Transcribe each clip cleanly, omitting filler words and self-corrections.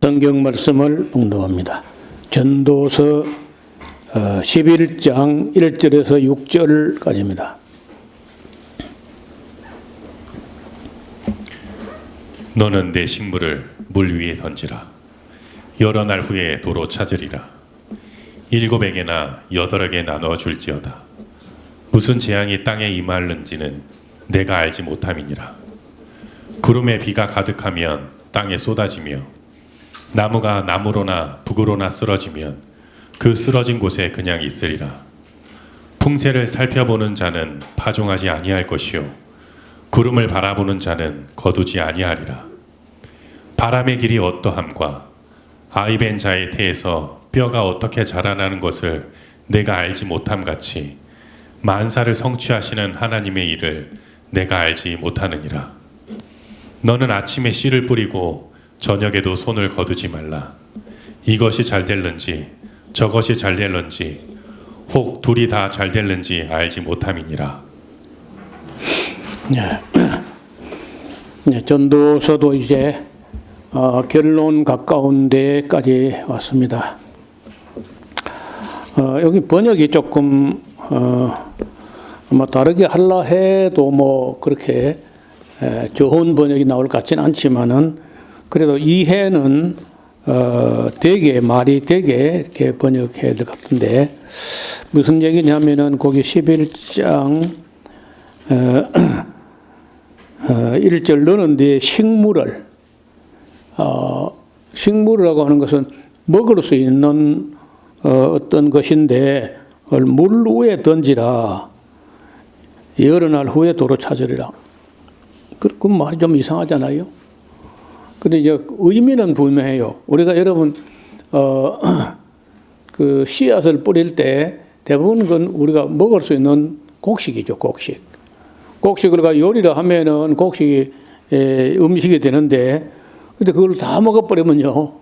성경 말씀을 봉독합니다. 전도서 11장 1절에서 6절까지입니다. 너는 내 식물을 물 위에 던지라. 여러 날 후에 도로 찾으리라. 7에게나 8에게 나누어 줄지어다. 무슨 재앙이 땅에 임하는지는 내가 알지 못함이니라. 구름에 비가 가득하면 땅에 쏟아지며 나무가 나무로나 북으로나 쓰러지면 그 쓰러진 곳에 그냥 있으리라. 풍세를 살펴보는 자는 파종하지 아니할 것이요 구름을 바라보는 자는 거두지 아니하리라. 바람의 길이 어떠함과 아이벤 자의 태에서 뼈가 어떻게 자라나는 것을 내가 알지 못함 같이 만사를 성취하시는 하나님의 일을 내가 알지 못하느니라. 너는 아침에 씨를 뿌리고 저녁에도 손을 거두지 말라. 이것이 잘 될는지 저것이 잘 될는지 혹 둘이 다 잘 될는지 알지 못함이니라. 네, 전도서도 이제 결론 가까운 데까지 왔습니다. 여기 번역이 조금 아마 다르게 하려 해도 뭐 그렇게 좋은 번역이 나올 것 같지는 않지만은 그래도 이해는 되게 말이 되게 이렇게 번역해야 될 것 같은데 무슨 얘기냐면은 거기 11장 1절 너는 네 식물을 식물이라고 하는 것은 먹을 수 있는 어떤 것인데 물 위에 던지라. 여러 날 후에 도로 찾으리라. 그 말이 좀 이상하잖아요. 근데 이제 의미는 분명해요. 우리가 여러분 그 씨앗을 뿌릴 때 대부분 그건 우리가 먹을 수 있는 곡식이죠. 곡식. 곡식을 요리를 하면은 곡식이 음식이 되는데 근데 그걸 다 먹어버리면요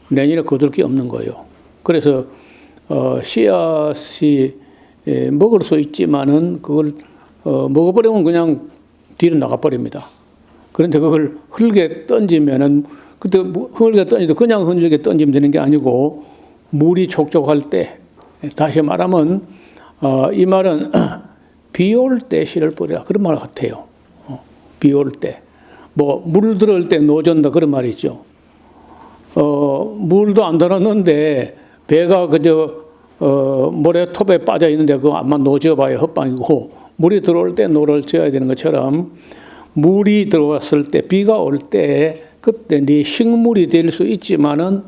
내년에 거둘 게 없는 거예요. 그래서 씨앗이 먹을 수 있지만은 그걸 먹어버리면 그냥 뒤로 나가버립니다. 그런데 그걸 흙에 던지면은 그때 흙에 던지도 그냥 흙에 던지면 되는 게 아니고 물이 촉촉할 때 다시 말하면 이 말은 비 올 때 씨를 뿌리라 그런 말 같아요. 비 올 때 뭐 물 들어올 때 노전다 그런 말이 있죠. 물도 안 들었는데 배가 그저 모래톱에 빠져 있는데 그거 아마 노져봐야 헛방이고 물이 들어올 때 노를 져야 되는 것처럼 물이 들어왔을 때 비가 올 때 그때 네 식물이 될 수 있지만은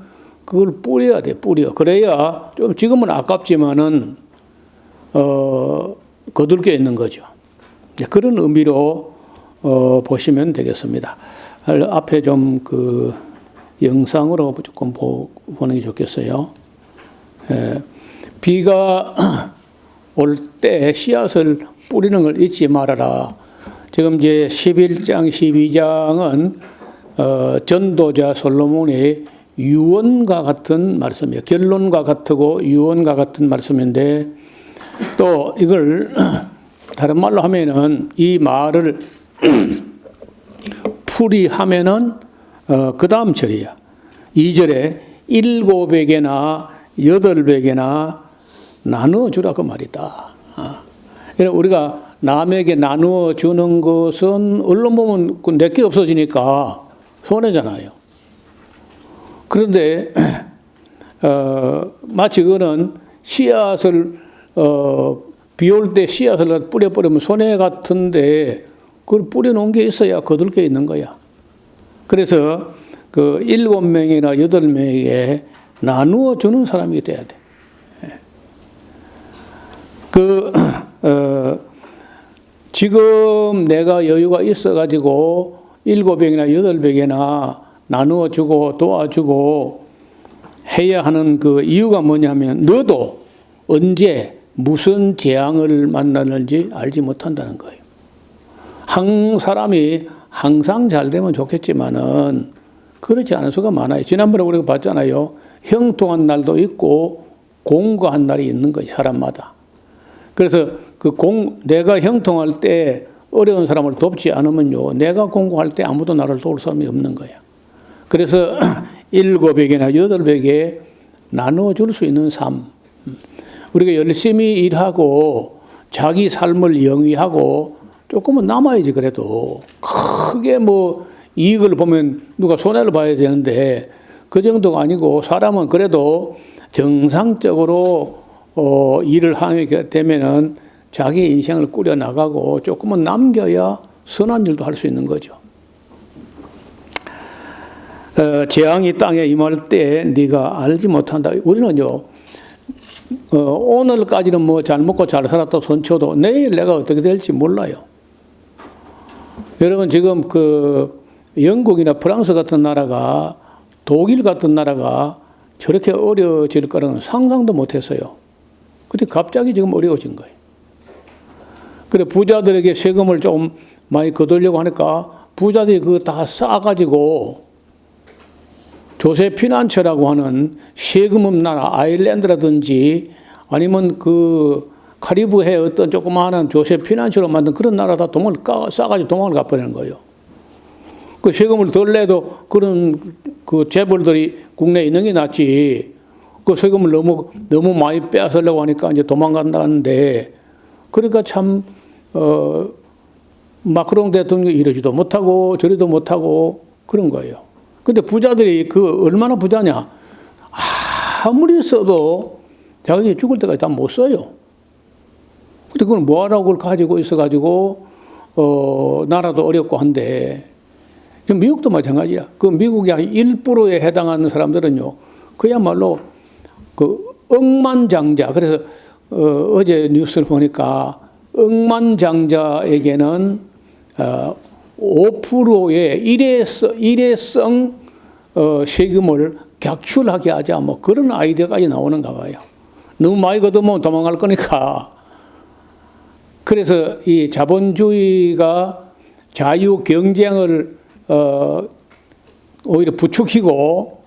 그걸 뿌려야 돼. 뿌려. 그래야 좀 지금은 아깝지만은 거둘 게 있는 거죠. 그런 의미로 보시면 되겠습니다. 앞에 좀 그 영상으로 조금 보는 게 좋겠어요. 비가 올 때 씨앗을 뿌리는 걸 잊지 말아라. 지금 이제 11장, 12장은 전도자 솔로몬의 유언과 같은 말씀이에요. 결론과 같고 유언과 같은 말씀인데 또 이걸 다른 말로 하면은 이 말을 풀이하면은 그 다음 절이야. 2절에 7에게나 8에게나 나누어 주라 그 말이다. 우리가 남에게 나누어 주는 것은 얼른 보면 내게 없어지니까 손해잖아요. 그런데 마치 그거는 씨앗을 비 올 때 씨앗을 뿌려버리면 손해 같은데 그걸 뿌려놓은 게 있어야 거둘 게 있는 거야. 그래서 그 7명이나 8명에게 나누어 주는 사람이 돼야 돼. 지금 내가 여유가 있어가지고 7명이나 8명이나 나누어 주고 도와주고 해야 하는 그 이유가 뭐냐면 너도 언제 무슨 재앙을 만나는지 알지 못한다는 거예요. 한 사람이 항상 잘 되면 좋겠지만은 그렇지 않을 수가 많아요. 지난번에 우리가 봤잖아요. 형통한 날도 있고 공고한 날이 있는 거예요. 사람마다. 그래서 내가 형통할 때 어려운 사람을 돕지 않으면요. 내가 공고할 때 아무도 나를 도울 사람이 없는 거야. 그래서 7에게나 8에게 나눠줄 수 있는 삶. 우리가 열심히 일하고 자기 삶을 영위하고 조금은 남아야지. 그래도 크게 뭐 이익을 보면 누가 손해를 봐야 되는데 그 정도가 아니고, 사람은 그래도 정상적으로 일을 하게 되면은 자기 인생을 꾸려 나가고 조금은 남겨야 선한 일도 할 수 있는 거죠. 재앙이 땅에 임할 때 네가 알지 못한다. 우리는요, 오늘까지는 뭐 잘 먹고 잘 살았다고 손쳐도 내일 내가 어떻게 될지 몰라요. 여러분, 지금 그 영국이나 프랑스 같은 나라가, 독일 같은 나라가 저렇게 어려워질 거라는 상상도 못 했어요. 근데 갑자기 지금 어려워진 거예요. 그래, 부자들에게 세금을 좀 많이 거두려고 하니까 부자들이 그거 다 싸가지고 조세 피난처라고 하는 세금 없는 나라, 아일랜드라든지 아니면 그 카리브해 어떤 조그마한 조세 피난처로 만든 그런 나라다 돈을 싸가지고 도망을 가버리는 거예요. 그 세금을 덜 내도 그런 그 재벌들이 국내에 있는 게 낫지. 그 세금을 너무 많이 빼앗으려고 하니까 이제 도망간다는데, 그러니까 참, 마크롱 대통령이 이러지도 못하고 저리도 못하고 그런 거예요. 근데 부자들이 그 얼마나 부자냐. 아무리 써도 자기들이 죽을 때까지 다 못 써요. 근데 그걸 뭐하라고 그걸 가지고 있어가지고, 나라도 어렵고 한데, 미국도 마찬가지야. 그 미국이 한 1%에 해당하는 사람들은요, 그야말로 그 억만장자. 그래서 어제 뉴스를 보니까 억만장자에게는 5%의 일회성 세금을 객출하게 하자, 뭐 그런 아이디어까지 나오는가 봐요. 너무 많이 거두면 도망갈 거니까. 그래서 이 자본주의가 자유 경쟁을 오히려 부추기고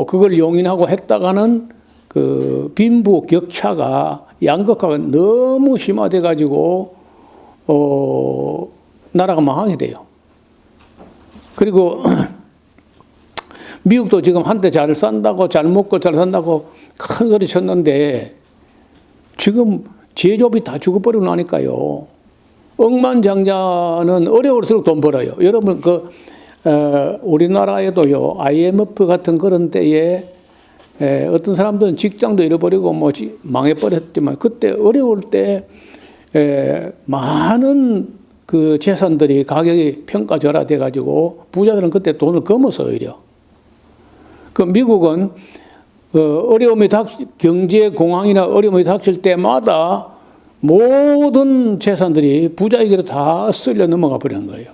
그걸 용인하고 했다가는 그 빈부 격차가 양극화가 너무 심화돼 가지고 나라가 망하게 돼요. 그리고 미국도 지금 한때 잘 산다고, 잘 먹고 잘 산다고 큰 소리 쳤는데 지금 제조업이 다 죽어버리고 나니까요. 억만장자는 어려울수록 돈 벌어요. 여러분, 우리나라에도요, IMF 같은 그런 때에 어떤 사람들은 직장도 잃어버리고 뭐 망해버렸지만, 그때 어려울 때 많은 그 재산들이 가격이 평가절하돼 가지고 부자들은 그때 돈을 거머서 오히려. 그 미국은 어려움이 경제 공황이나 어려움이 닥칠 때마다 모든 재산들이 부자에게로 다 쓸려 넘어가 버리는 거예요.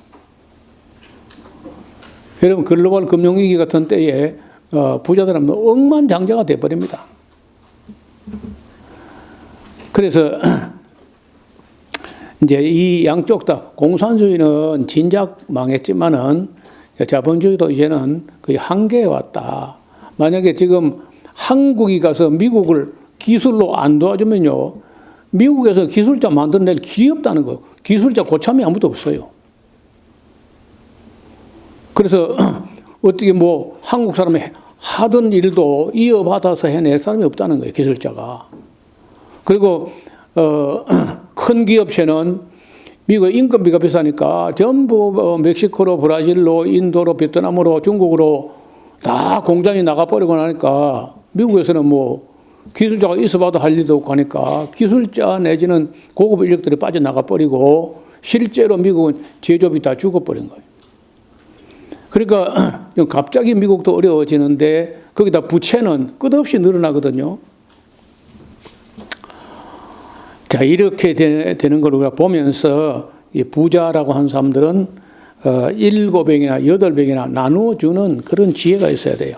여러분, 글로벌 금융위기 같은 때에 부자들은 억만장자가 돼버립니다. 그래서 이제 이 양쪽 다, 공산주의는 진작 망했지만은 자본주의도 이제는 거의 한계에 왔다. 만약에 지금 한국이 가서 미국을 기술로 안 도와주면요, 미국에서 기술자 만들어낼 길이 없다는 거. 기술자 고참이 아무도 없어요. 그래서 어떻게 뭐 한국 사람이 하던 일도 이어받아서 해낼 사람이 없다는 거예요, 기술자가. 그리고 큰 기업체는 미국의 인건비가 비싸니까 전부 멕시코로, 브라질로, 인도로, 베트남으로, 중국으로 다 공장이 나가버리고 나니까 미국에서는 뭐 기술자가 있어봐도 할 일도 없고 하니까 기술자 내지는 고급 인력들이 빠져나가 버리고 실제로 미국은 제조업이 다 죽어버린 거예요. 그러니까 갑자기 미국도 어려워지는데 거기다 부채는 끝없이 늘어나거든요. 자, 이렇게 되는 걸 우리가 보면서 이 부자라고 하는 사람들은 7배이나 8배이나 나누어주는 그런 지혜가 있어야 돼요.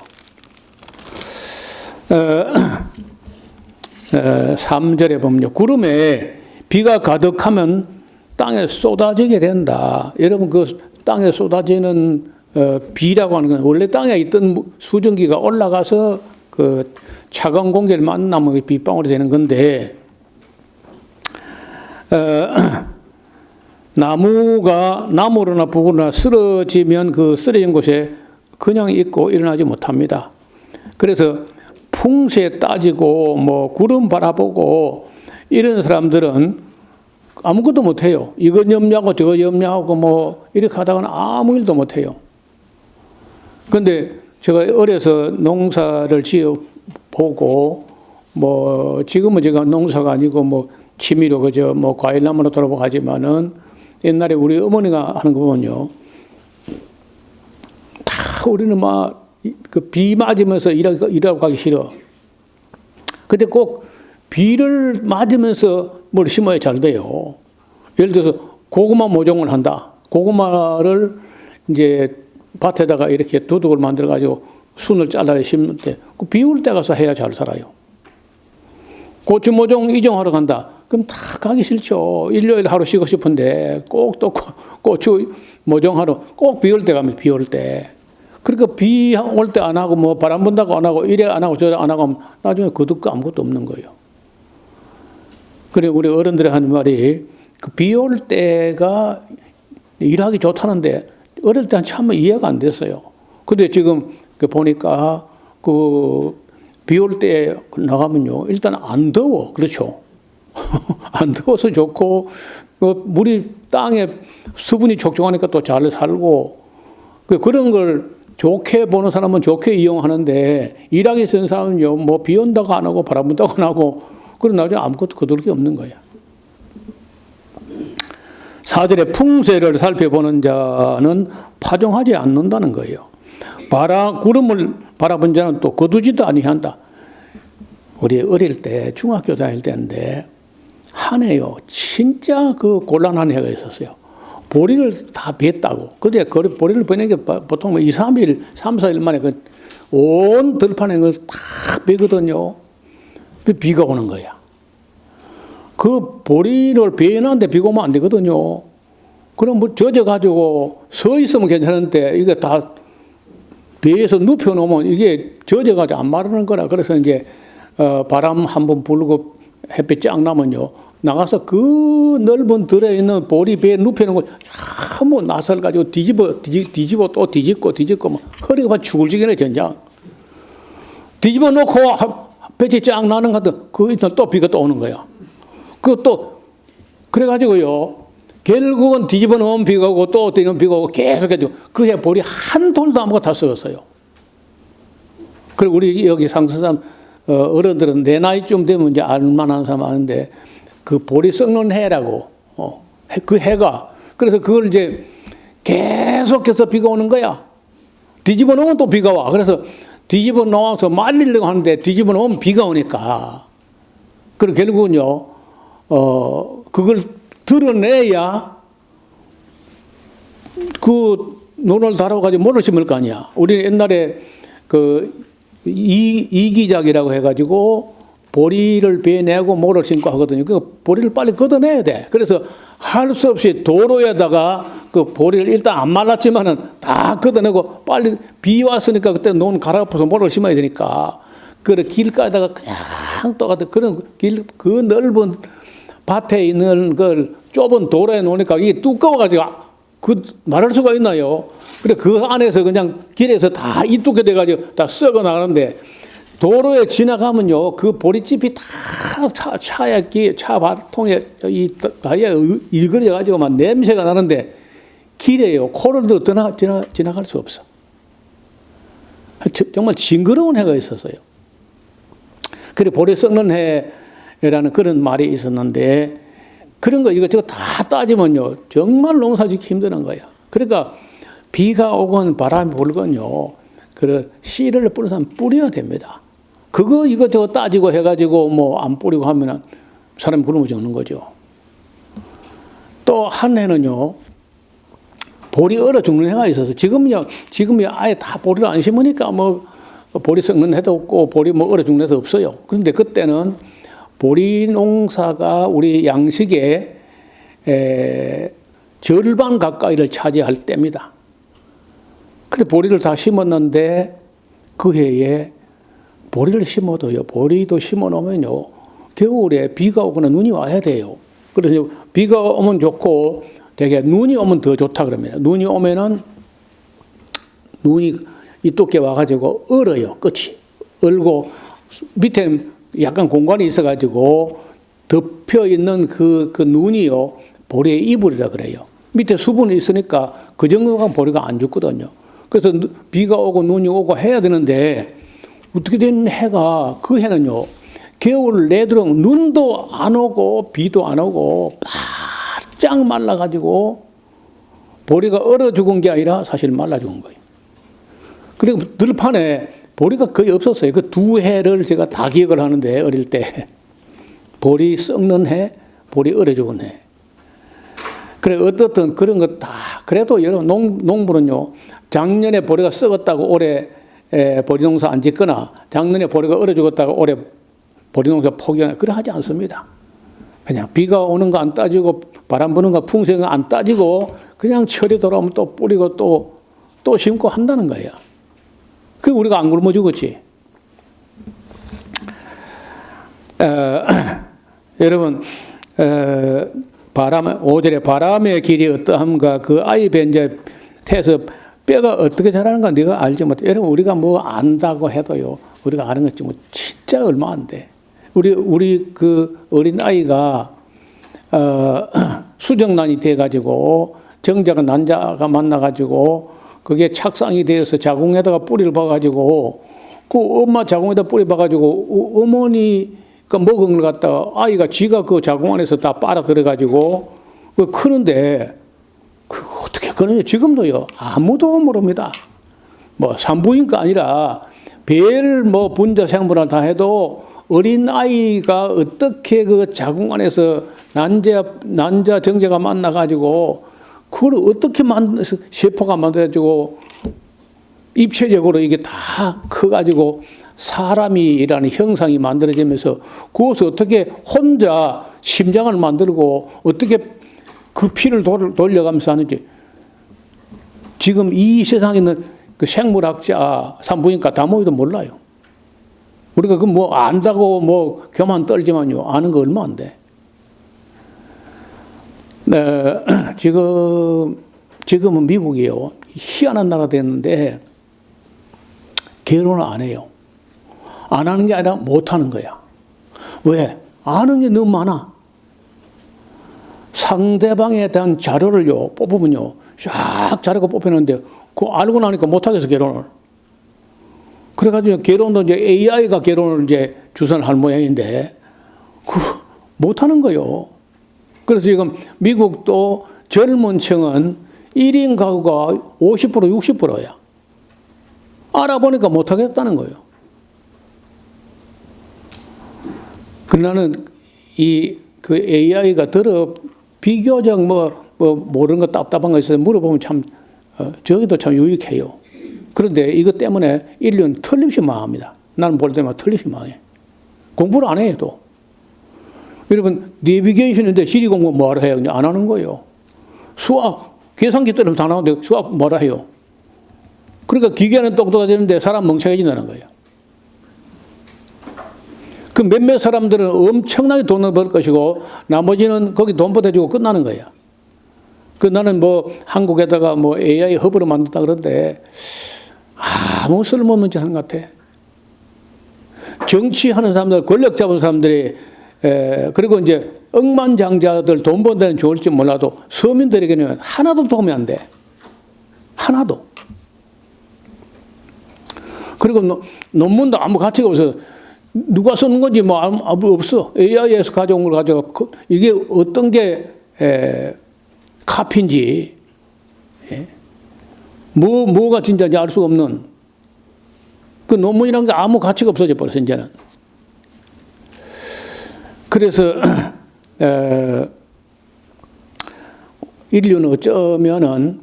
3절에 보면요, 구름에 비가 가득하면 땅에 쏟아지게 된다. 여러분, 그 땅에 쏟아지는 비라고 하는 건 원래 땅에 있던 수증기가 올라가서 그 차가운 공기를 만나면 빗방울이 되는 건데, 나무가 나무로나 북으로나 쓰러지면 그 쓰러진 곳에 그냥 있고 일어나지 못합니다. 그래서 풍세 따지고 뭐 구름 바라보고 이런 사람들은 아무것도 못해요. 이거 염려하고 저거 염려하고 뭐 이렇게 하다가는 아무 일도 못해요. 그런데 제가 어려서 농사를 지어 보고 뭐 지금은 제가 농사가 아니고 뭐 취미로 그저 뭐 과일나무로 돌아가지만은 옛날에 우리 어머니가 하는 거 보면요, 다 우리는 막 그 비 맞으면서 일하고 가기 싫어. 근데 꼭 비를 맞으면서 뭘 심어야 잘 돼요. 예를 들어서 고구마 모종을 한다. 고구마를 이제 밭에다가 이렇게 두둑을 만들어 가지고 순을 잘라 심을 때 그 비 올 때 가서 해야 잘 살아요. 고추 모종 이종하러 간다. 그럼 다 가기 싫죠. 일요일 하루 쉬고 싶은데 꼭 또 고추 모종하러 꼭 비 올 때 가면 비 올 때. 그러니까 비 올 때 안 하고 뭐 바람 분다고 안 하고 이래 안 하고 저래 안 하고 하면 나중에 거둘 거 아무것도 없는 거예요. 그래 우리 어른들이 하는 말이 그 비 올 때가 일하기 좋다는데 어릴 때는 참 이해가 안 됐어요. 근데 지금 보니까 그 비 올 때 나가면요, 일단 안 더워. 그렇죠. 안 더워서 좋고, 물이 땅에 수분이 촉촉하니까 또 잘 살고, 그런 걸 좋게 보는 사람은 좋게 이용하는데, 일하기 쓴 사람은요, 뭐 비 온다고 안 하고 바람 분다고 안 하고, 그런 나중에 아무것도 거둘 게 없는 거야. 사절의 풍세를 살펴보는 자는 파종하지 않는다는 거예요. 구름을 바라본 자는 또 거두지도 아니한다. 우리 어릴 때 중학교 다닐 때인데 한 해요, 진짜 그 곤란한 해가 있었어요. 보리를 다 뱄다고. 근데 그 보리를 베는 게 보통 2, 3일, 3, 4일 만에 그 온 들판에 다 베거든요. 비가 오는 거야. 그 보리를 베는데 비가 오면 안 되거든요. 그럼 뭐 젖어가지고 서 있으면 괜찮은데 이게 다 배에서 눕혀놓으면 이게 젖어가지고 안 마르는 거라. 그래서 이제 바람 한번 불고 햇빛 쫙 나면요, 나가서 그 넓은 들에 있는 보리 배에 눕혀놓은 거 한번 나설 가지고 뒤집어 또 뒤집고 뭐 허리가 막 죽을지겠네 전장. 뒤집어 놓고 햇빛이 쫙 나는 것 같은 그 이따 또 비가 또 오는 거야. 그것도 그래가지고요, 결국은 뒤집어 놓으면 비가 오고 또 뛰는 비가 오고 계속해가지고 그해 보리 한 돌도 아무것도 다 썩었어요. 그리고 우리 여기 상서산 어른들은 내 나이쯤 되면 이제 알만한 사람 아는데 그 보리 썩는 해라고, 그 해가. 그래서 그걸 이제 계속해서 비가 오는 거야. 뒤집어 놓으면 또 비가 와. 그래서 뒤집어 놓아서 말리려고 하는데 뒤집어 놓으면 비가 오니까. 그리고 결국은요, 그걸 드러내야 그 논을 달아가지고 모를 심을 거 아니야. 우리 옛날에 그 이기작이라고 해가지고 보리를 베내고 모를 심고 하거든요. 그 보리를 빨리 걷어내야 돼. 그래서 할 수 없이 도로에다가 그 보리를 일단 안 말랐지만은 다 걷어내고 빨리 비 왔으니까 그때 논 갈아엎어서 모를 심어야 되니까. 그래 길가에다가 그냥 똑같은 그런 그 넓은 밭에 있는 걸 좁은 도로에 놓으니까 이게 두꺼워가지고 그 말할 수가 있나요? 그래 그 안에서 그냥 길에서 다 이뚝게 돼가지고 다 썩어 나가는데 도로에 지나가면요, 그 보리집이 다 차 바통에 이 다이에 일그려가지고 막 냄새가 나는데 길에요, 코를 들어 지나갈 수 없어. 정말 징그러운 해가 있었어요. 그래 보리 썩는 해라는 그런 말이 있었는데 그런 거 이것저것 다 따지면요, 정말 농사짓기 힘드는 거야. 그러니까 비가 오건 바람이 불건요, 그 씨를 뿌리는 사람 뿌려야 됩니다. 그거 이것저것 따지고 해가지고 뭐 안 뿌리고 하면은 사람이 굶어 죽는 거죠. 또 한 해는요, 보리 얼어 죽는 해가 있어서 지금이 아예 다 보리를 안 심으니까 뭐 보리 썩는 해도 없고 보리 뭐 얼어 죽는 해도 없어요. 그런데 그때는 보리 농사가 우리 양식의 절반 가까이를 차지할 때입니다. 근데 보리를 다 심었는데 그 해에 보리를 심어도요, 보리도 심어 놓으면요, 겨울에 비가 오거나 눈이 와야 돼요. 그래서 비가 오면 좋고 되게 눈이 오면 더 좋다 그럽니다. 눈이 오면은 눈이 이 두께 와가지고 얼어요. 끝이. 얼고 밑에 약간 공간이 있어가지고 덮여 있는 그 눈이요. 보리의 이불이라 그래요. 밑에 수분이 있으니까 그 정도가 보리가 안 죽거든요. 그래서 비가 오고 눈이 오고 해야 되는데 어떻게 된 해가 그 해는요. 겨울 내도록 눈도 안 오고 비도 안 오고 바짝 말라가지고 보리가 얼어 죽은 게 아니라 사실 말라 죽은 거예요. 그리고 들판에 보리가 거의 없었어요. 그 두 해를 제가 다 기억을 하는데 어릴 때 보리 썩는 해, 보리 얼어 죽은 해. 그래 어떻든 그런 거 다 그래도 여러분 농부는요 작년에 보리가 썩었다고 올해 보리 농사 안 짓거나 작년에 보리가 얼어 죽었다고 올해 보리 농사 포기하거나 그래 하지 않습니다. 그냥 비가 오는 거 안 따지고 바람 부는 거 풍세가 안 따지고 그냥 철이 돌아오면 또 뿌리고 또 심고 한다는 거예요. 그리고 우리가 안 굶어 죽었지. 여러분 5절에 바람의 길이 어떠함과 그 아이 벤제 태에서 뼈가 어떻게 자라는가 네가 알지 못해. 여러분 우리가 뭐 안다고 해도요. 우리가 아는 것지 뭐 진짜 얼마 안 돼. 우리 그 어린 아이가 수정란이 돼가지고 정자가 난자가 만나가지고 그게 착상이 되어서 자궁에다가 뿌리를 박아가지고 그 엄마 자궁에다 뿌리 박아가지고 어머니가 먹은 걸 갖다가 아이가 지가 그 자궁 안에서 다 빨아들여가지고 그 크는데 그 어떻게 그러냐 지금도요 아무도 모릅니다. 뭐 산부인과 아니라 별 뭐 분자 생물을 다 해도 어린 아이가 어떻게 그 자궁 안에서 난자 정제가 만나가지고 그걸 어떻게 세포가 만들어지고 입체적으로 이게 다 커가지고 사람이라는 형상이 만들어지면서 그것을 어떻게 혼자 심장을 만들고 어떻게 그 피를 돌려가면서 하는지 지금 이 세상에 있는 그 생물학자, 산부인과 다 모여도 몰라요. 우리가 그 뭐 안다고 뭐 교만 떨지만요. 아는 거 얼마 안 돼. 네, 지금은 미국이요. 희한한 나라 됐는데 결혼을 안 해요. 안 하는 게 아니라 못 하는 거야. 왜? 아는 게 너무 많아. 상대방에 대한 자료를요, 뽑으면요, 쫙 자료가 뽑히는데, 그거 알고 나니까 못 하겠어, 결혼을. 그래가지고 결혼도 이제 AI가 결혼을 이제 주선을 할 모양인데, 못 하는 거요. 그래서 지금 미국도 젊은 층은 1인 가구가 50%, 60%야. 알아보니까 못 하겠다는 거예요. 그러나는 그 AI가 비교적 모르는 거 답답한 거 있어서 물어보면 참, 저기도 참 유익해요. 그런데 이것 때문에 인류는 틀림없이 망합니다. 나는 볼 때마다 틀림없이 망해. 공부를 안 해요, 또. 여러분, 내비게이션인데 지리 공부 뭐하러 해요? 그냥 안 하는 거예요. 수학, 계산기 때문에 다 나오는데 수학 뭐라 해요? 그러니까 기계는 똑똑해지는데 사람 멍청해진다는 거예요. 그 몇몇 사람들은 엄청나게 돈을 벌 것이고 나머지는 거기 돈 보태주고 끝나는 거예요. 그 나는 뭐 한국에다가 뭐 AI 허브로 만든다 그러는데 아무 쓸모없는 짓 하는 것 같아. 정치하는 사람들, 권력 잡은 사람들이 그리고 이제 억만장자들 돈 번 데는 좋을지 몰라도 서민들에게는 하나도 도움이 안 돼. 하나도. 그리고 논문도 아무 가치가 없어. 누가 쓰는 건지 뭐 아무 없어. AI에서 가져온 걸 가져가 이게 어떤 게 카피인지 뭐가 진짜인지 알 수가 없는 그 논문이라는 게 아무 가치가 없어져 버렸어 이제는. 그래서 인류는 어쩌면은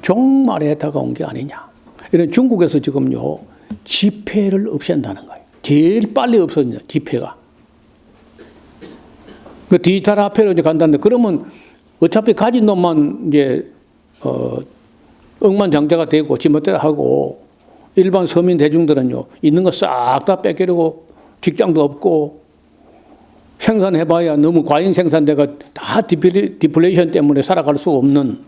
종말에 다가온 게 아니냐. 이런 중국에서 지금요 지폐를 없앤다는 거예요. 제일 빨리 없어진다 지폐가. 그 디지털 화폐로 이제 간다는데 그러면 어차피 가진 놈만 이제 억만장자가 되고 지멋대로 하고 일반 서민 대중들은요 있는 거 싹 다 뺏기려고 직장도 없고 생산해봐야 너무 과잉 생산돼가 다 디플레이션 때문에 살아갈 수 없는.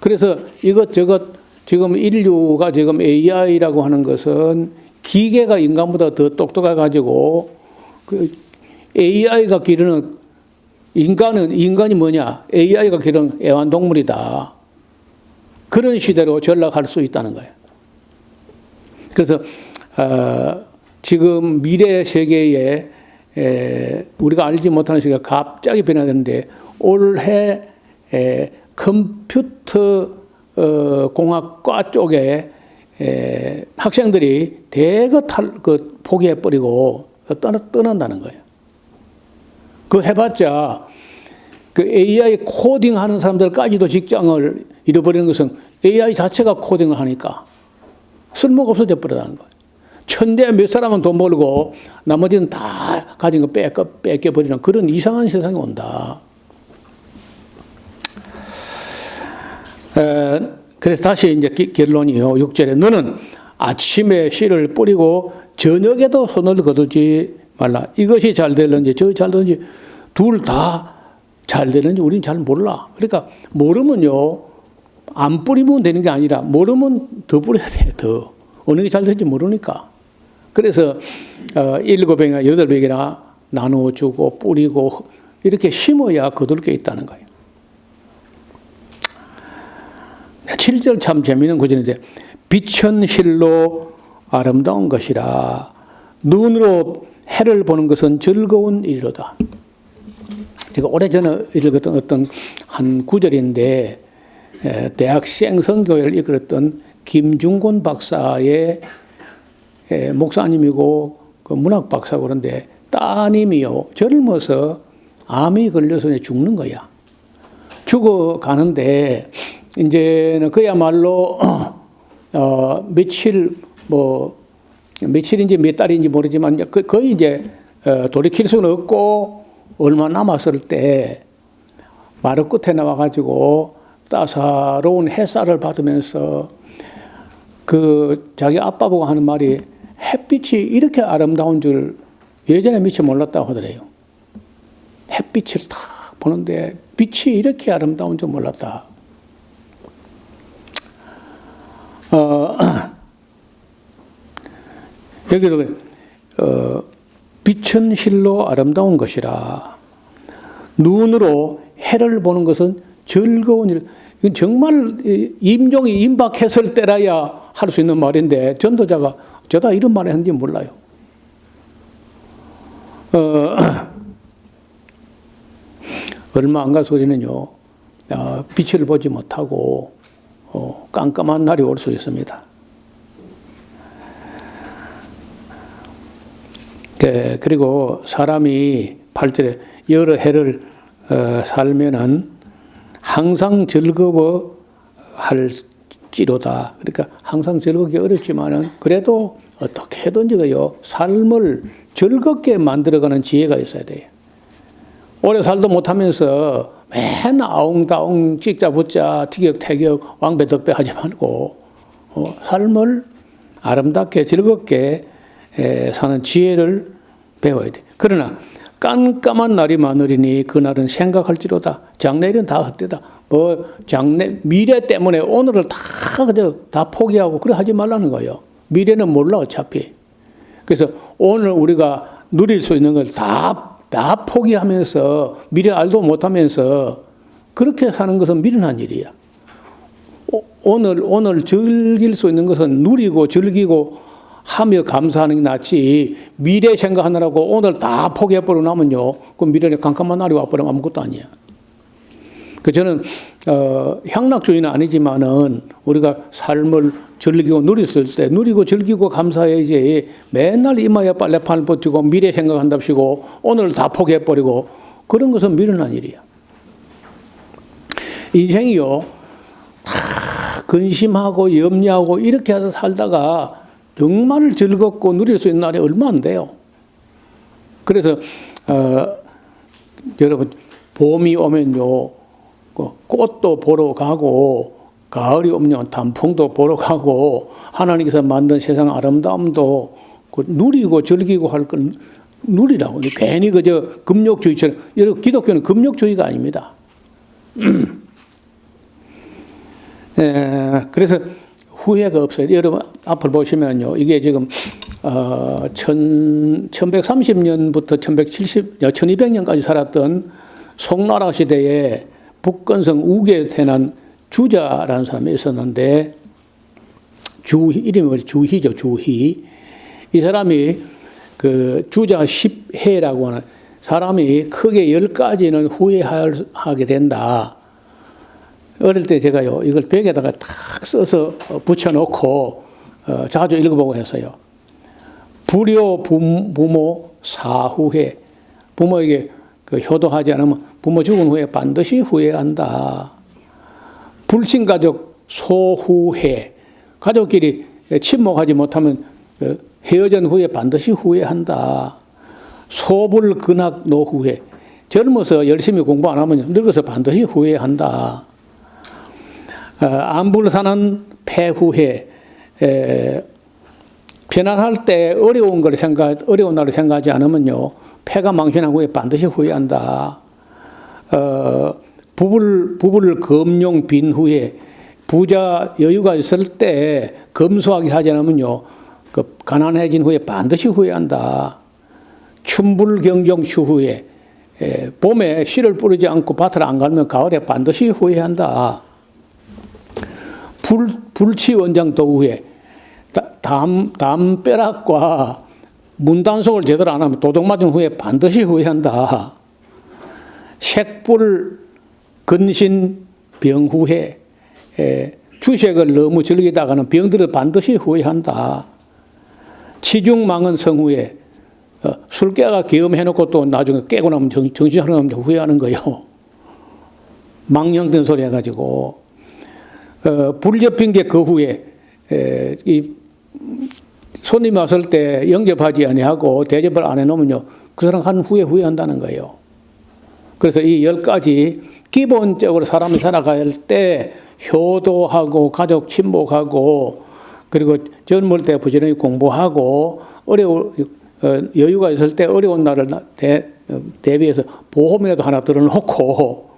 그래서 이것저것 지금 인류가 지금 AI라고 하는 것은 기계가 인간보다 더 똑똑해가지고 그 AI가 기르는 인간이 뭐냐? AI가 기르는 애완동물이다. 그런 시대로 전락할 수 있다는 거예요. 그래서 지금 미래 세계에 우리가 알지 못하는 세계가 갑자기 변화되는데 올해 컴퓨터 공학과 쪽에 학생들이 대거 포기해버리고 떠난다는 거예요. 그 해봤자 그 AI 코딩 하는 사람들까지도 직장을 잃어버리는 것은 AI 자체가 코딩을 하니까 쓸모가 없어져 버린다는 거예요. 천대 몇 사람은 돈 벌고 나머지는 다 가진 거 뺏겨버리는 그런 이상한 세상이 온다. 그래서 다시 이제 결론이요. 6절에 너는 아침에 씨를 뿌리고 저녁에도 손을 거두지 말라. 이것이 잘 되는지 저 잘 되는지 둘 다 잘 되는지 우리는 잘 몰라. 그러니까 모르면요. 안 뿌리면 되는 게 아니라 모르면 더 뿌려야 돼. 더. 어느 게 잘 되는지 모르니까. 그래서 7배나 8배나 나누어주고 뿌리고 이렇게 심어야 거둘 게 있다는 거예요. 7절 참 재미있는 구절인데 빛은 실로 아름다운 것이라 눈으로 해를 보는 것은 즐거운 일이로다. 제가 오래전에 읽었던 어떤 한 구절인데 대학생 선교회를 이끌었던 김중곤 박사의 목사님이고 그 문학 박사고 그런데 따님이요 젊어서 암이 걸려서 죽는 거야. 죽어가는데 이제는 그야말로 며칠인지 몇 달인지 모르지만 거의 이제 돌이킬 수는 없고 얼마 남았을 때 마루 끝에 나와가지고 따사로운 햇살을 받으면서 그 자기 아빠 보고 하는 말이 햇빛이 이렇게 아름다운 줄 예전에 미처 몰랐다고 하더래요. 햇빛을 딱 보는데 빛이 이렇게 아름다운 줄 몰랐다. 여기도 빛은 실로 아름다운 것이라 눈으로 해를 보는 것은 즐거운 일. 이건 정말 임종이 임박했을 때라야 할 수 있는 말인데 전도자가 저다 이런 말을 했는지 몰라요. 얼마 안 가 소리는요. 빛을 보지 못하고 깜깜한 날이 올 수 있습니다. 그리고 사람이 8절에 여러 해를 살면은 항상 즐거워 할지로다. 그러니까 항상 즐겁기 어렵지만은 그래도 어떻게 해든지요 삶을 즐겁게 만들어가는 지혜가 있어야 돼요. 오래 살도 못하면서 맨날 아웅다웅 찍자 붙자 티격태격 왕배덕배 하지 말고 삶을 아름답게 즐겁게 사는 지혜를 배워야 돼. 그러나 깜깜한 날이 많으리니 그날은 생각할지로다. 장래일은 다 헛되다. 미래 때문에 오늘을 다 포기하고 그래 하지 말라는 거예요. 미래는 몰라 어차피. 그래서 오늘 우리가 누릴 수 있는 걸 다 포기하면서 미래 알도 못하면서 그렇게 사는 것은 미련한 일이야. 오늘 즐길 수 있는 것은 누리고 즐기고 하며 감사하는 게 낫지 미래 생각하느라고 오늘 다 포기해버리고 나면요. 그 미래에 깜깜한 날이 와버리면 아무것도 아니야. 저는 향락주의는 아니지만은 우리가 삶을 즐기고 누렸을 때 누리고 즐기고 감사해야지 맨날 이마에 빨래판을 버티고 미래 생각한답시고 오늘 다 포기해버리고 그런 것은 미련한 일이야. 인생이요. 다 근심하고 염려하고 이렇게 해서 살다가 정말 즐겁고 누릴 수 있는 날이 얼마 안 돼요. 그래서 여러분 봄이 오면요 꽃도 보러 가고 가을이 오면 단풍도 보러 가고 하나님께서 만든 세상 아름다움도 누리고 즐기고 할 걸 누리라고. 괜히 그저 금욕주의처럼. 여러분 기독교는 금욕주의가 아닙니다. 그래서 후회가 없어요. 여러분 앞을 보시면요. 이게 지금 1130년부터 1200년까지 살았던 송나라 시대에 북건성 우계에 태어난 주자라는 사람이 있었는데 이름이 주희죠. 주희. 이 사람이 그 주자 10해라고 하는 사람이 크게 10가지는 후회하게 된다. 어릴 때 제가요, 이걸 벽에다가 탁 써서 붙여놓고 자주 읽어보고 했어요. 불효 부모 사후회. 부모에게 그 효도하지 않으면 부모 죽은 후에 반드시 후회한다. 불친가족 소후회. 가족끼리 친목하지 못하면 헤어진 후에 반드시 후회한다. 소불근학 노후회. 젊어서 열심히 공부 안 하면 늙어서 반드시 후회한다. 안불사는 폐후회. 편안할 때 어려운 날을 생각하지 않으면요, 폐가 망신한 후에 반드시 후회한다. 부부를 검용 빈 후에 부자 여유가 있을 때 검소하게 하지 않으면요, 그 가난해진 후에 반드시 후회한다. 춘불경정 추후에 봄에 씨를 뿌리지 않고 밭을 안 갈면 가을에 반드시 후회한다. 불치원장 도후에 담벼락과 문단속을 제대로 안 하면 도둑 맞은 후에 반드시 후회한다. 색불 근신 병후회. 주색을 너무 즐기다가는 병들어 반드시 후회한다. 치중망은 성후회. 술 깨가 계엄해놓고 또 나중에 깨고 나면 정신 하나면 후회하는 거예요. 망령된 소리 해가지고. 불 접힌 게 그 후에 이 손님 왔을 때 영접하지 아니하고 대접을 안 해놓으면요, 그 사람 한 후에 후회한다는 거예요. 그래서 이 10가지 기본적으로 사람이 살아갈 때 효도하고 가족 친목하고 그리고 젊을 때 부지런히 공부하고 여유가 있을 때 어려운 날을 대비해서 보험이라도 하나 들어놓고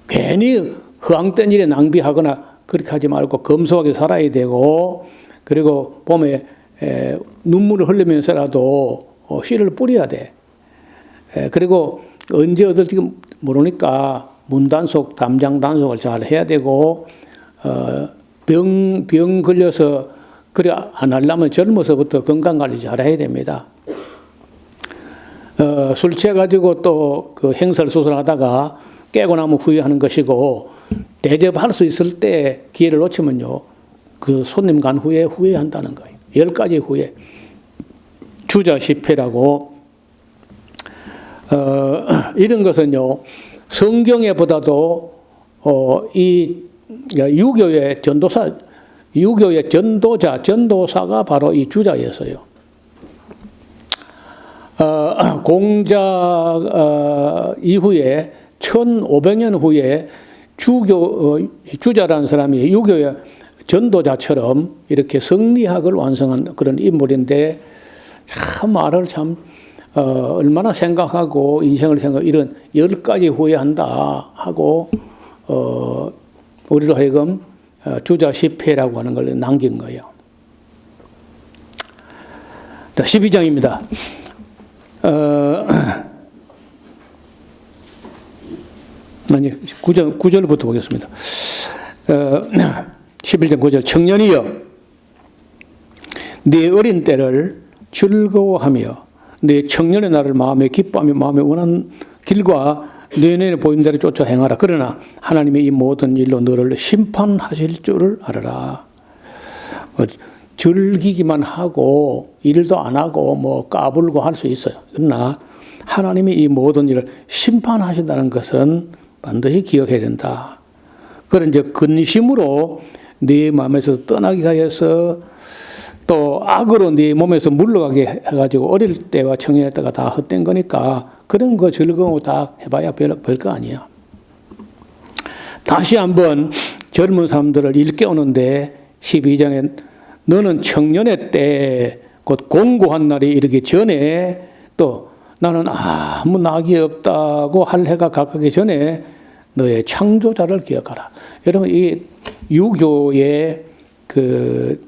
괜히 허황된 일에 낭비하거나 그렇게 하지 말고 검소하게 살아야 되고, 그리고 봄에 눈물을 흘리면서라도 씨를 뿌려야 돼. 그리고 언제 얻을지 모르니까 문단속, 담장단속을 잘 해야 되고, 병 걸려서 그래 안 하려면 젊어서부터 건강관리 잘 해야 됩니다. 술 취해가지고 또 그 행설수설하다가 깨고 나면 후회하는 것이고, 대접할 수 있을 때 기회를 놓치면요, 그 손님 간 후에 후회한다는 거예요. 10가지 후회. 주자 10회라고. 이런 것은요, 성경에 보다도 이 유교의 전도사가 바로 이 주자였어요. 공자 이후에 1500년 후에 주자라는 사람이 유교의 전도자처럼 이렇게 성리학을 완성한 그런 인물인데, 말을 참 얼마나 생각하고 인생을 생각하고 이런 10가지 후회한다 하고 우리로 하여금 주자 10회라고 하는 걸 남긴 거예요. 자, 12장입니다. 9절부터 보겠습니다. 11장 9절. 청년이여, 네 어린 때를 즐거워하며 네 청년의 날을 마음에 기뻐하며 마음에 원하는 길과 내 눈에 보이는 대로 쫓아 행하라. 그러나 하나님의 이 모든 일로 너를 심판하실 줄을 알아라. 즐기기만 하고 일도 안 하고 뭐 까불고 할 수 있어요. 그러나 하나님이 이 모든 일을 심판하신다는 것은 반드시 기억해야 된다. 그런 이제 근심으로 네 마음에서 떠나게 하여서 또 악으로 네 몸에서 물러가게 해가지고 어릴 때와 청년의 때가 다 헛된 거니까 그런 거 즐거운 거 다 해봐야 별거 아니야. 다시 한번 젊은 사람들을 일깨우는데 12장에 너는 청년의 때 곧 공고한 날이 이르기 전에 또 나는 아무 낙이 없다고 할 해가 가까기 전에 너의 창조자를 기억하라. 여러분 이 유교의 그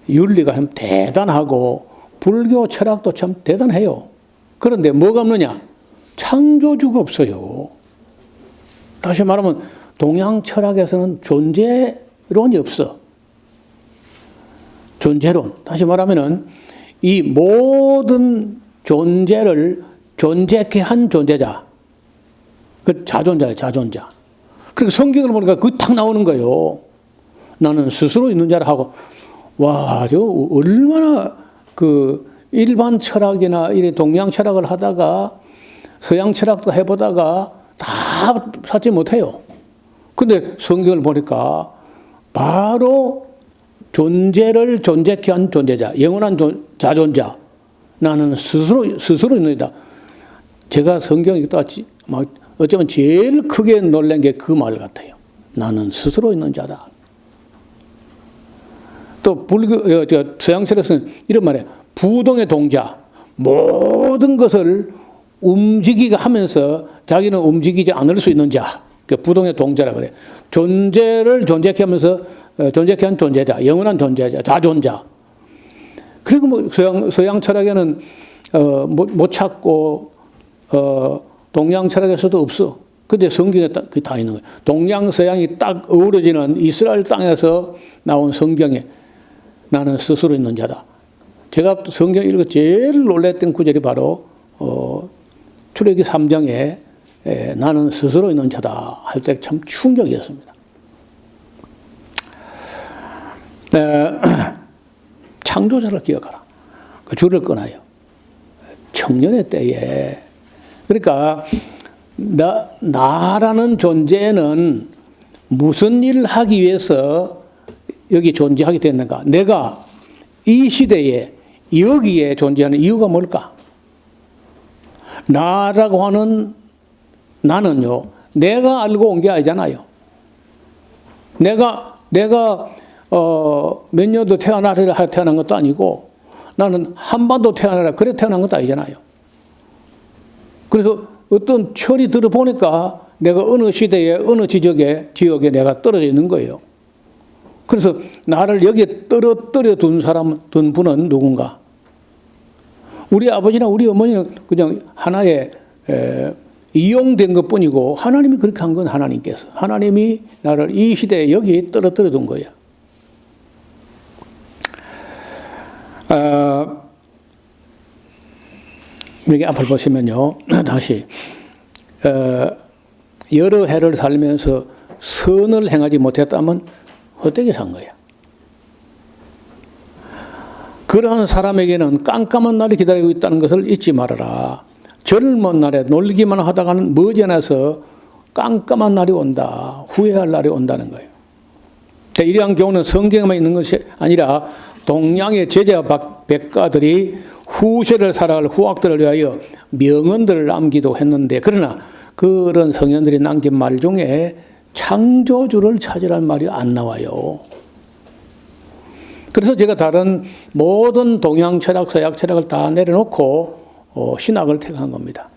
윤리가 참 대단하고 불교 철학도 참 대단해요. 그런데 뭐가 없느냐? 창조주가 없어요. 다시 말하면 동양 철학에서는 존재론이 없어. 존재론. 다시 말하면은 이 모든 존재를 존재케 한 존재자. 그 자존자예요, 자존자. 그리고 성경을 보니까 그게 탁 나오는 거예요. 나는 스스로 있는 자라 하고, 와, 저 얼마나 그 일반 철학이나 이래 동양 철학을 하다가 서양 철학도 해보다가 다 찾지 못해요. 근데 성경을 보니까 바로 존재를 존재케 한 존재자, 영원한 자존자. 나는 스스로 있는 자다. 제가 성경 읽다가 막 어쩌면 제일 크게 놀란 게 그 말 같아요. 나는 스스로 있는 자다. 또 서양 철학에서는 이런 말이에요. 부동의 동자. 모든 것을 움직이게 하면서 자기는 움직이지 않을 수 있는 자. 그 부동의 동자라 그래. 존재를 존재케 하면서 존재케 한 존재자, 영원한 존재자, 자존자. 그리고 뭐 서양 철학에는 못 찾고 동양 철학에서도 없어. 근데 성경에 다 있는 거예요. 동양 서양이 딱 어우러지는 이스라엘 땅에서 나온 성경에 나는 스스로 있는 자다. 제가 성경 읽어 제일 놀랬던 구절이 바로 출애굽기 3장에 나는 스스로 있는 자다 할 때 참 충격이었습니다. 창조자를 기억하라. 그 줄을 끊어요. 청년의 때에. 그러니까 나라는 존재는 무슨 일을 하기 위해서 여기 존재하게 됐는가? 내가 이 시대에 여기에 존재하는 이유가 뭘까? 나라고 하는 나는요, 내가 알고 온 게 아니잖아요. 내가 몇 년도 태어난 것도 아니고 나는 한반도 태어나라 그래 태어난 것도 아니잖아요. 그래서 어떤 철이 들어보니까 내가 어느 시대에 어느 지역에 내가 떨어져 있는 거예요. 그래서 나를 여기에 떨어뜨려 둔 분은 누군가? 우리 아버지나 우리 어머니는 그냥 하나의 이용된 것뿐이고 하나님이 그렇게 한 건 하나님께서. 하나님이 나를 이 시대에 여기 떨어뜨려 둔 거예요. 여기 앞을 보시면요. 다시 여러 해를 살면서 선을 행하지 못했다면 헛되게 산 거야. 그러한 사람에게는 깜깜한 날이 기다리고 있다는 것을 잊지 말아라. 젊은 날에 놀기만 하다가는 머지않아서 깜깜한 날이 온다. 후회할 날이 온다는 거예요. 이러한 경우는 성경에만 있는 것이 아니라 동양의 제자 백가들이 후세를 살아갈 후학들을 위하여 명언들을 남기도 했는데, 그러나 그런 성현들이 남긴 말 중에 창조주를 찾으라는 말이 안 나와요. 그래서 제가 다른 모든 동양 철학, 서양 철학을 다 내려놓고 신학을 택한 겁니다.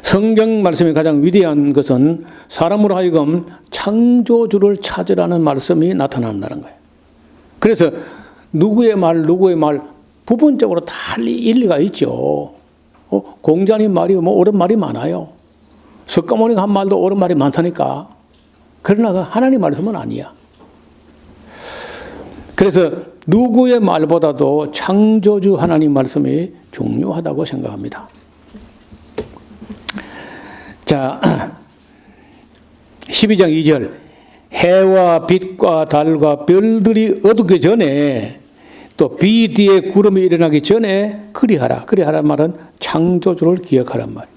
성경 말씀이 가장 위대한 것은 사람으로 하여금 창조주를 찾으라는 말씀이 나타난다는 거예요. 그래서 누구의 말 부분적으로 다 일리가 있죠. 공자님 말이 뭐 옳은 말이 많아요. 석가모니가 한 말도 옳은 말이 많다니까. 그러나 하나님 말씀은 아니야. 그래서 누구의 말보다도 창조주 하나님 말씀이 중요하다고 생각합니다. 자, 12장 2절. 해와 빛과 달과 별들이 어둡기 전에 또 비 뒤에 구름이 일어나기 전에 그리하라. 그리하란 말은 창조주를 기억하란 말.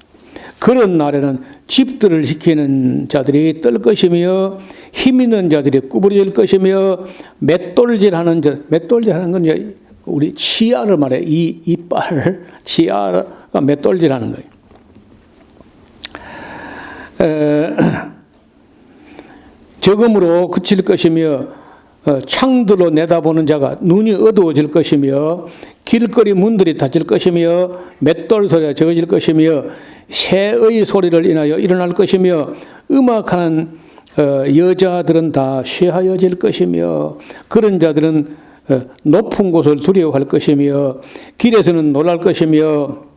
그런 날에는 집들을 지키는 자들이 떨 것이며 힘 있는 자들이 구부러질 것이며 맷돌질하는 건 우리 치아를 말해. 이빨 치아가 맷돌질하는 거예요. 적음으로 그칠 것이며 창들로 내다보는 자가 눈이 어두워질 것이며 길거리 문들이 닫힐 것이며 맷돌 소리가 적어질 것이며 새의 소리를 인하여 일어날 것이며 음악하는 여자들은 다 쇠하여질 것이며 그런 자들은 높은 곳을 두려워할 것이며 길에서는 놀랄 것이며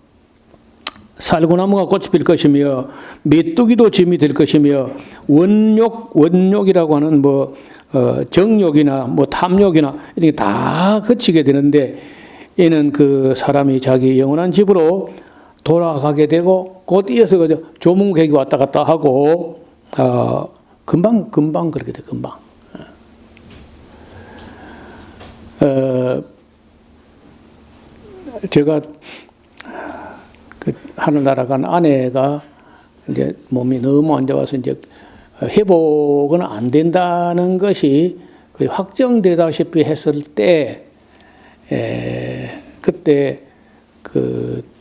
살구나무가 꽃이 필 것이며 메뚜기도 짐이 될 것이며 원욕이라고 하는 정욕이나 탐욕이나 이런 게 다 그치게 되는데 이는 그 사람이 자기 영원한 집으로 돌아가게 되고 곧 이어서 그저 조문객이 왔다 갔다 하고 금방 그렇게 돼 금방. 제가 그 하늘나라 간 아내가 이제 몸이 너무 안 좋아서 이제 회복은 안 된다는 것이 거의 확정되다시피 했을 때 그때 그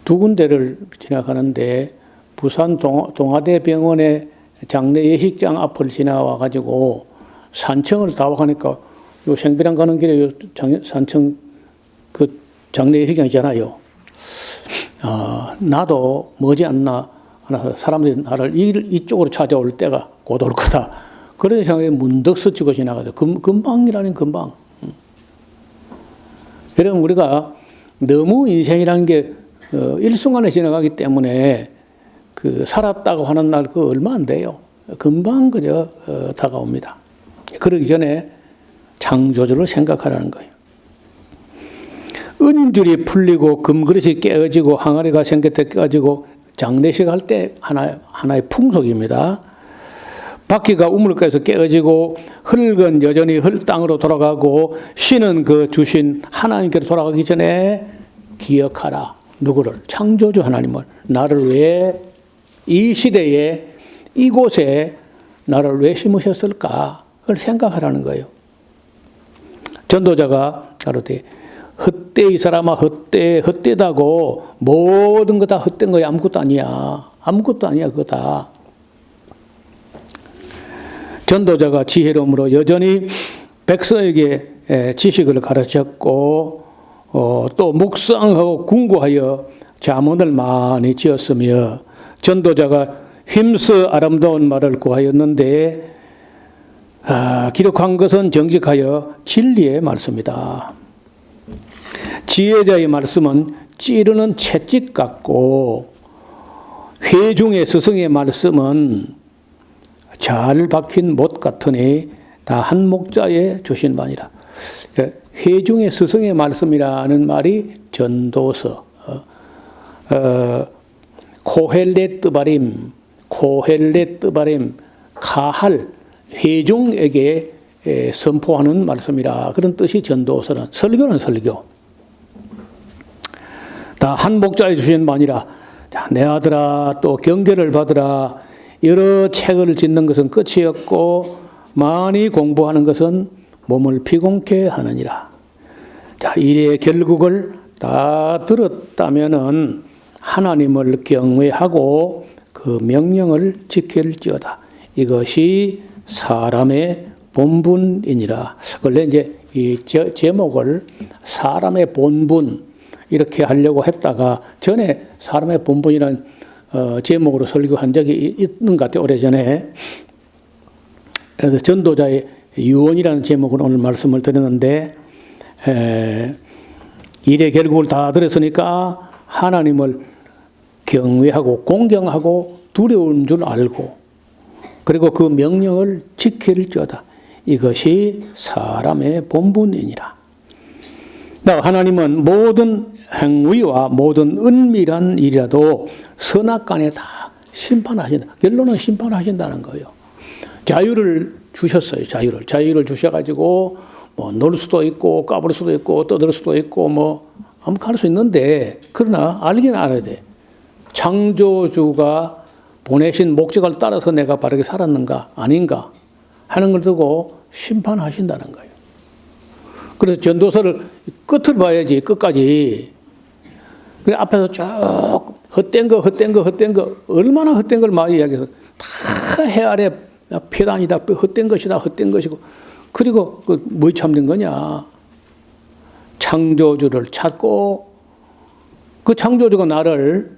두 군데를 지나가는데 부산 동아대병원의 장례 예식장 앞을 지나와 가지고 산청을 다 와가니까 요 생비랑 가는 길에 요 산청 그 장례 예식장 있잖아요. 나도 머지않나 사람들이 나를 이쪽으로 찾아올 때가 곧 올 거다. 그런 생각에 문득 스치고 지나가죠. 금방이라는 금방. 여러분 우리가 너무 인생이라는 게 일순간에 지나가기 때문에 그 살았다고 하는 날 그 얼마 안 돼요. 금방 그저 다가옵니다. 그러기 전에 창조주를 생각하라는 거예요. 은줄이 풀리고 금그릇이 깨어지고 항아리가 생겼다 깨어지고 장례식 할 때 하나의 풍속입니다. 바퀴가 우물가에서 깨어지고 흙은 여전히 흙 땅으로 돌아가고 신은 그 주신 하나님께로 돌아가기 전에 기억하라. 누구를? 창조주 하나님을. 나를 왜 이 시대에 이곳에 나를 왜 심으셨을까? 그걸 생각하라는 거예요. 전도자가 가로되 헛되 이 사람아 헛되다고 모든 거 다 헛된 거야. 아무것도 아니야. 아무것도 아니야. 그거 다. 전도자가 지혜로움으로 여전히 백성에게 지식을 가르쳤고 또 묵상하고 궁구하여 자문을 많이 지었으며 전도자가 힘써 아름다운 말을 구하였는데 기록한 것은 정직하여 진리의 말씀이다. 지혜자의 말씀은 찌르는 채찍 같고 회중의 스승의 말씀은 잘 박힌 못 같으니 다 한 목자에 주신 바니라. 회중의 스승의 말씀이라는 말이 전도서, 코헬레 뜨바림, 카할, 회중에게 선포하는 말씀이라. 그런 뜻이 전도서는. 설교는 설교. 다 한 목자에 주신 바니라. 내 아들아 또 경계를 받으라. 여러 책을 짓는 것은 끝이 없고 많이 공부하는 것은 몸을 피곤케 하느니라. 자, 일의 결국을 다 들었다면은 하나님을 경외하고 그 명령을 지킬지어다. 이것이 사람의 본분이니라. 원래 이제 이 제목을 사람의 본분 이렇게 하려고 했다가 전에 사람의 본분이라는 제목으로 설교한 적이 있는 것 같아요. 오래전에. 그래서 전도자의 유언이라는 제목으로 오늘 말씀을 드렸는데 일의 결국을 다 들었으니까 하나님을 경외하고 공경하고 두려운 줄 알고 그리고 그 명령을 지킬지어다. 이것이 사람의 본분이니라. 하나님은 모든 행위와 모든 은밀한 일이라도 선악간에 다 심판하신다. 결론은 심판하신다는 거예요. 자유를 주셨어요. 자유를 주셔가지고 놀 수도 있고 까불 수도 있고 떠들 수도 있고 아무튼 할 수 있는데 그러나 알긴 알아야 돼. 창조주가 보내신 목적을 따라서 내가 바르게 살았는가 아닌가 하는 걸 두고 심판하신다는 거예요. 그래서 전도서를 끝을 봐야지 끝까지. 그래 앞에서 쭉 헛된 거 얼마나 헛된 걸 많이 이야기해서 다 해 아래 폐단이다 헛된 것이다 헛된 것이고 그리고 뭐 참된 거냐. 창조주를 찾고 그 창조주가 나를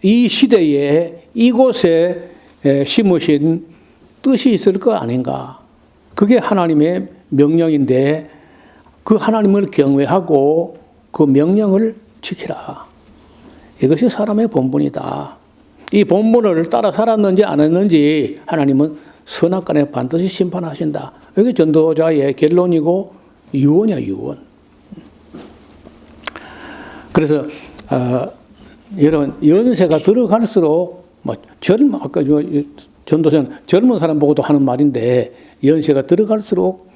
이 시대에 이곳에 심으신 뜻이 있을 거 아닌가. 그게 하나님의 명령인데 그 하나님을 경외하고 그 명령을 지키라. 이것이 사람의 본분이다. 이 본분을 따라 살았는지 안 했는지 하나님은 선악간에 반드시 심판하신다. 이게 전도자의 결론이고 유언이야, 유언. 그래서 여러분 연세가 들어갈수록 아까 전도서는 젊은 사람 보고도 하는 말인데 연세가 들어갈수록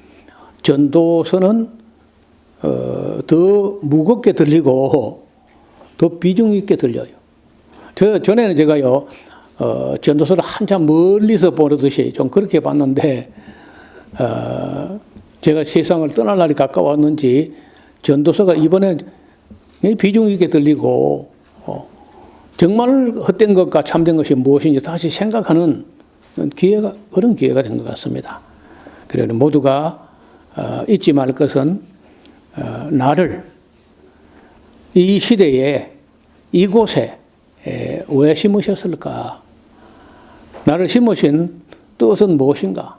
전도서는 더 무겁게 들리고 더 비중 있게 들려요. 전에는 제가요 전도서를 한참 멀리서 보듯이 좀 그렇게 봤는데 제가 세상을 떠날 날이 가까웠는지 전도서가 이번에 비중 있게 들리고 정말 헛된 것과 참된 것이 무엇인지 다시 생각하는 그런 기회가 된 것 같습니다. 그래서 모두가 잊지 말 것은 나를 이 시대에 이곳에 왜 심으셨을까? 나를 심으신 뜻은 무엇인가?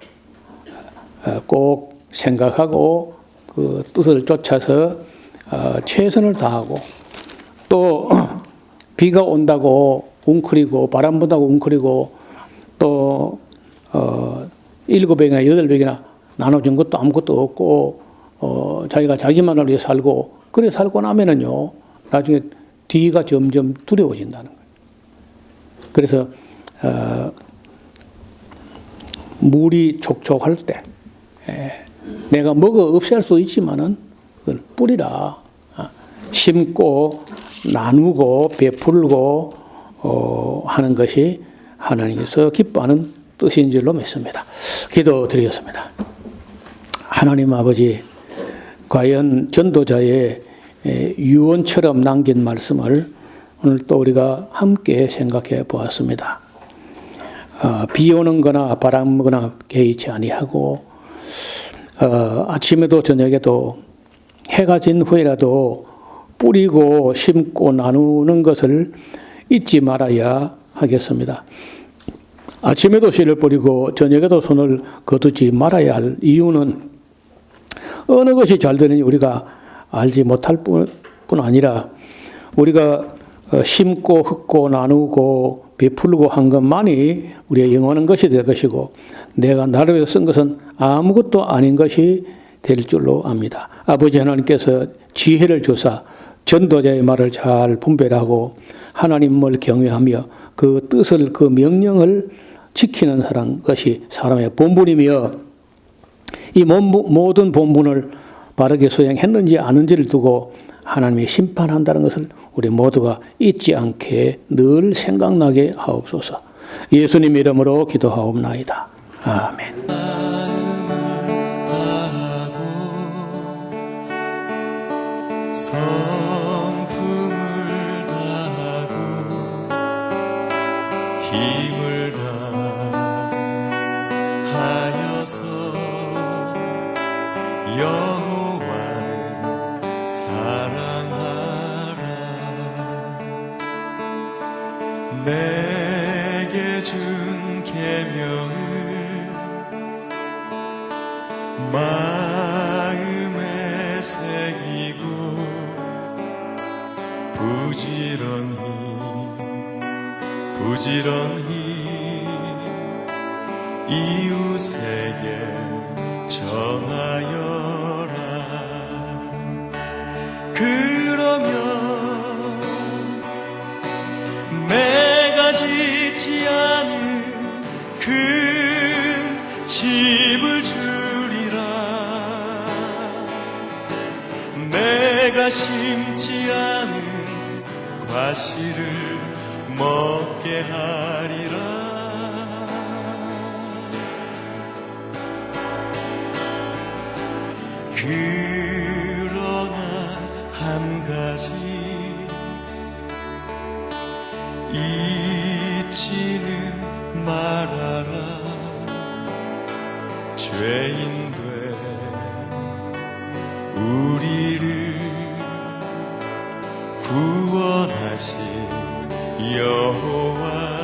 꼭 생각하고 그 뜻을 쫓아서 최선을 다하고 또 비가 온다고 웅크리고 바람 분다고 웅크리고 또 7백이나 8백이나 나눠준 것도 아무것도 없고 자기가 자기만을 위해 살고 그래 살고 나면은요 나중에 뒤가 점점 두려워진다는 거예요. 그래서 물이 촉촉할 때 내가 먹어 없앨 수 있지만은 그걸 뿌리라. 심고 나누고 베풀고 하는 것이 하나님께서 기뻐하는 뜻인 줄로 믿습니다. 기도드리겠습니다. 하나님 아버지, 과연 전도자의 유언처럼 남긴 말씀을 오늘 또 우리가 함께 생각해 보았습니다. 비 오는 거나 바람 거나 개의치 아니하고 아침에도 저녁에도 해가 진 후에라도 뿌리고 심고 나누는 것을 잊지 말아야 하겠습니다. 아침에도 씨를 뿌리고 저녁에도 손을 거두지 말아야 할 이유는 어느 것이 잘 되는지 우리가 알지 못할 뿐 아니라 우리가 심고 흙고 나누고 베풀고 한 것만이 우리의 영원한 것이 될 것이고 내가 나를 위해서 쓴 것은 아무것도 아닌 것이 될 줄로 압니다. 아버지 하나님께서 지혜를 주사 전도자의 말을 잘 분별하고 하나님을 경외하며 그 뜻을 그 명령을 지키는 사람 것이 사람의 본분이며 이 모든 본분을 바르게 수행했는지 아는지를 두고 하나님이 심판한다는 것을 우리 모두가 잊지 않게 늘 생각나게 하옵소서. 예수님 이름으로 기도하옵나이다. 아멘. 성품을 다하고 힘을 다하여서 여호와를 사랑하라. 내게 준 계명을 마음에 새기고 부지런히 이웃에게 전하여라. 그러면 내가 짓지 않은 큰 집을 주리라. 내가 심지 않은 과실을 먹게 하리라. 그러나 한 가지 잊지는 말아라. 죄인된 우리를 구원하신 여호와